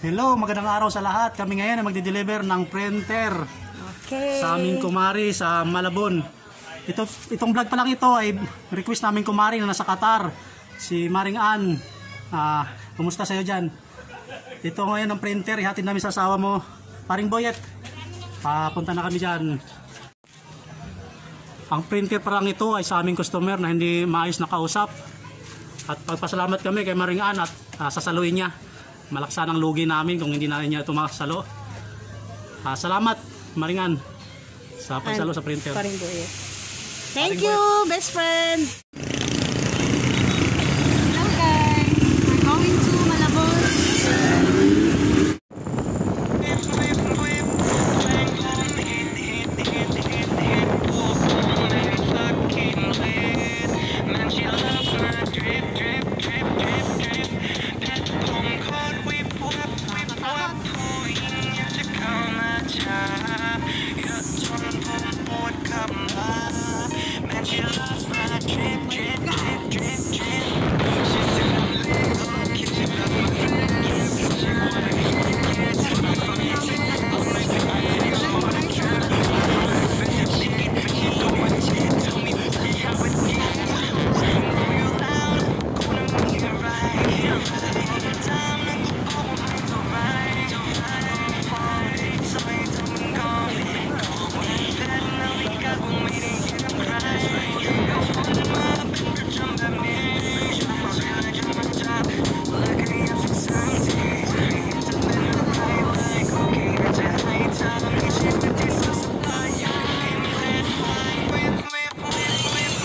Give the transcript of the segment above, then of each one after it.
Hello, magandang araw sa lahat. Kami ngayon ay magde-deliver ng printer sa aming kumari sa Malabon. Itong vlog pa lang ito ay request namin kumari na nasa Qatar, si Maring Ann. Kumusta sa'yo dyan? Ito ngayon ang printer, ihatid namin sa asawa mo, Paring Boyet. Papunta na kami dyan. Ang printer pa lang ito ay sa aming customer na hindi maayos na kausap. At pagpasalamat kami kay Maring Ann at sasaluin niya. Malaksan ang lugi namin kung hindi na niya ito makasalo. Salamat Maring Ann sa pagsalo sa printer. Paring Boyet. Thank you, best friend. Hello guys, we're going to Malabon.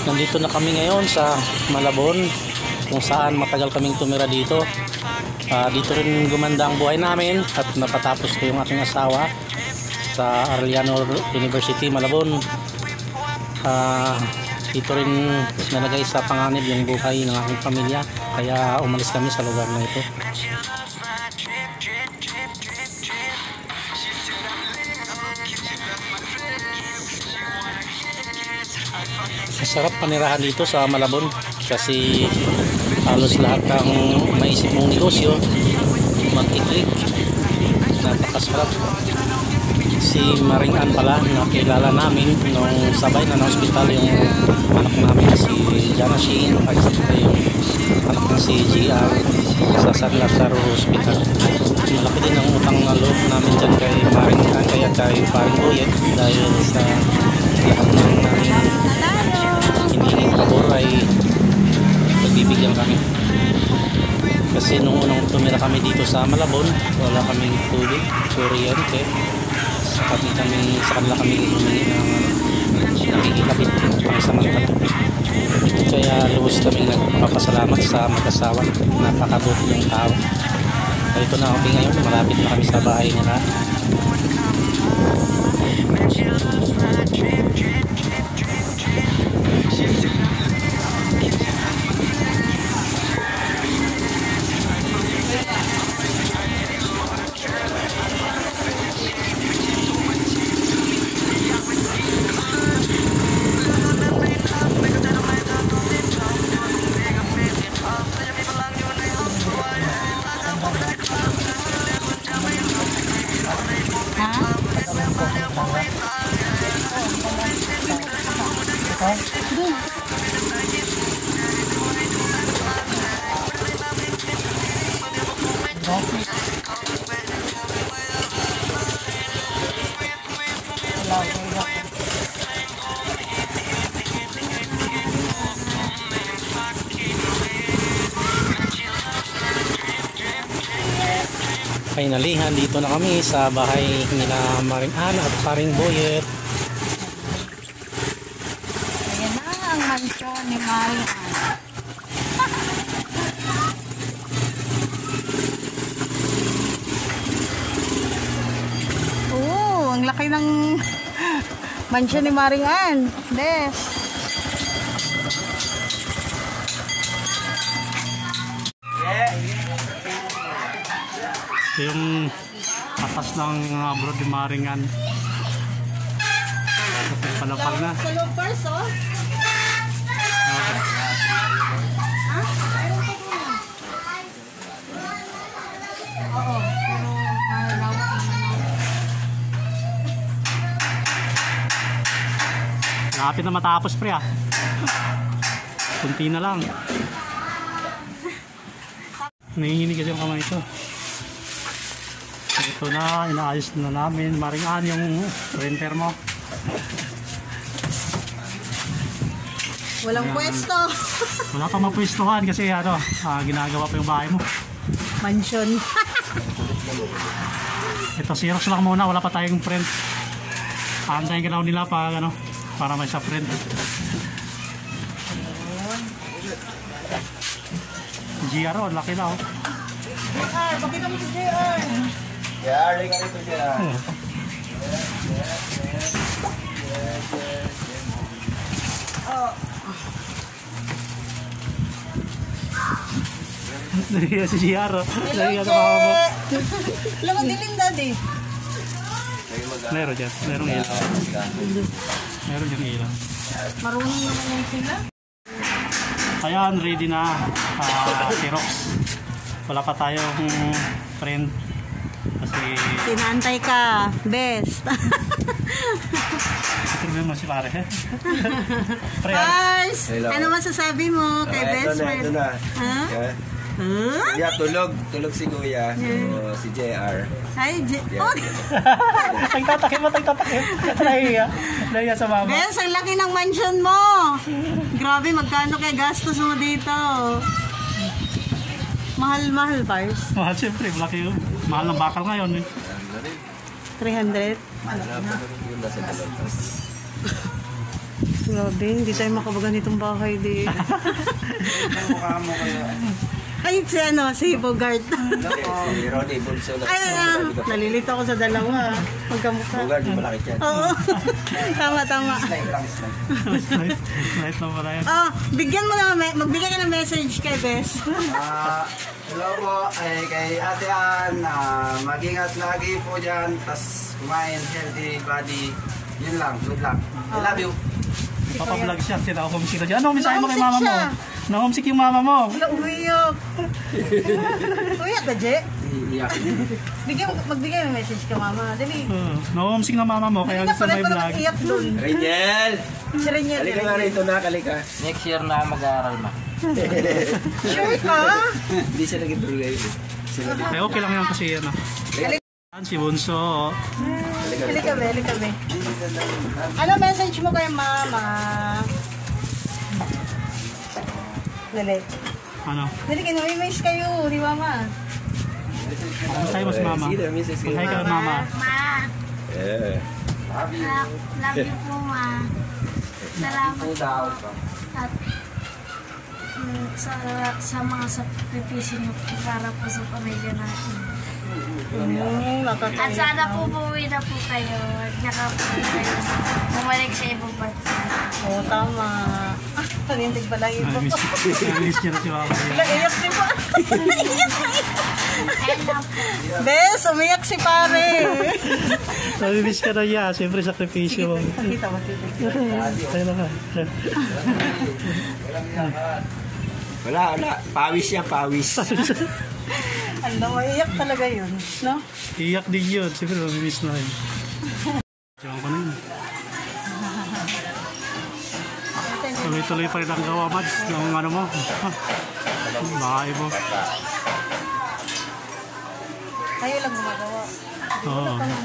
Nandito na kami ngayon sa Malabon, kung saan matagal kaming tumira dito. Dito rin gumanda ang buhay namin at napatapos ko yung aking asawa sa Arellano University, Malabon. Dito rin nalagay sa panganib yung buhay ng aking pamilya, kaya umalis kami sa lugar na ito. Masarap panirahan dito sa Malabon kasi halos lahat ng maisip mong negosyo magkiklik. Napakasarap. Si Maring Ann pala na kilala namin nung sabay na na-hospital yung anak namin si Jana Sheen at yung anak na si GR sa San Lazaro Hospital. Malaki din ang utang na loob namin dyan kay Maring Ann kaya kay Paring Boyet dahil sa lahat ng hindi pabor ay pagbibigyan kami. Kasi nung unang tumira kami dito sa Malabon, wala kaming tubig, kuryente. Sa kanila kami humingi ng nakikikapit pang samantala. Kaya lubos kami nagpapasalamat sa mag-asawa. Napakabuti yung tao. Kaya ito na okay ngayon, malapit na kami sa bahay nila. Finally, dito na kami sa bahay nila Maring Ann at Paring Boyet. Ayan na ang mansyon ni Maring Ann. Ang laki ng mansyon ni Maring Ann. Des. Yung atas ng abroad ni Maring Ann. Palapag na. Sa loob first, oh. Oo. Malapit na matapos pre ah. Kunti na lang. Nanginginig kasi yung kamay ito. Ito na, inaayos na namin. Maringan yung printer mo. Walang pwesto. Wala pa mapwestuhan kasi ano, ginagawa pa yung bahay mo. Mansion. Ito, Xerox lang muna. Wala pa tayong print. Aantayin ka daw nila pa, ano, para may sa print. GR, oh, laki na oh. JR, bakit naman si JR? JR, rin ka rito JR. Oh. Nariya si GR, oh. Hello, Nariya sa mama mo. Alam mo, dilim daddy. Meron dyan, merong ilaw. Meron yung ilaw. Marunong naman yan sila. Ayan, ready na. Xerox. Wala pa tayong print. Kasi Sinantay ka. Best. ito mo si pare. Pre, Guys, Hello. ano masasabi mo kay best friend? Ito na. Ha? Yan. Huh? Kuya, tulog. Tulog si Kuya. So, si JR. Hi, Yeah. Oh, tagtatakip. Nahiya sa mama. Bes, ang laki ng mansion mo. Grabe, magkano kaya gastos mo dito? Mahal-mahal, Pars. Mahal siyempre, malaki yun. Mahal ng bakal ngayon eh. 300. Yun nasa dalawang. Grabe, hindi tayo makabagan itong bahay din. Mukha mo kayo. Ay, si Bogart. Si Ronnie Bulso na. Ay, nalilito ako sa dalawa. Magkamukha. Bogart, yung malaki yan. Oo. Tama. Slide lang, slide. Light lang pala yan. Oh, bigyan mo na, magbigay ka ng message kay Bes. Hello po, kay Ate Ann, mag-ingat lagi po dyan, tas kumain, healthy body, yun lang, good luck. I love you. Papablog siya, homesick na siya. Ano mensahe mo kay mama Na-homesick mo? siya. Na-homesick yung mama mo. Wala, umiyak. Umiyak ka, Je? Iiyak. Magbigay ng message ka, mama. Dali. Na-homesick na mama mo, kaya Hindi na gusto pala may ito vlog. nag-iyak doon. Reniel! Si Reniel. Halika nga rito na, kalika. Next year na mag-aaral na. Sure ka? Hindi siya naging problema. Eh, okay lang yan kasi ano. Yan, si Bunso. Halika, be. Ano message mo kay mama? Dali. Ano? Dali, kinamimiss kayo, di mama? Mensahe mo si mama. Sige na, misis ka. Mensahe ka kay mama. Ma, Yeah. love you po, ma. Salamat po. At sa mga sakripisyo niyo po para po sa pamilya natin. At sana po buwi na po kayo. At naka po kayo bumalik sa ibang bansa. Oo, tama. Panindig pala yung iba. Miss niya na si mama. Iyak si pa. Kaya po. Bes, umiyak si pare. Miss ka na niya, siyempre sakripisyo mo. Kita mo, Kaya lang ka. Wala. Pawis siya, pawis. Ano, maiyak talaga yun, no? Iyak din yun, siyempre miss na rin. Diyan ko na yun. Tuloy-tuloy pa rin ang gawa, Mads, ng ano mo. Bahay mo. Kayo lang gumagawa. Oo. Ano,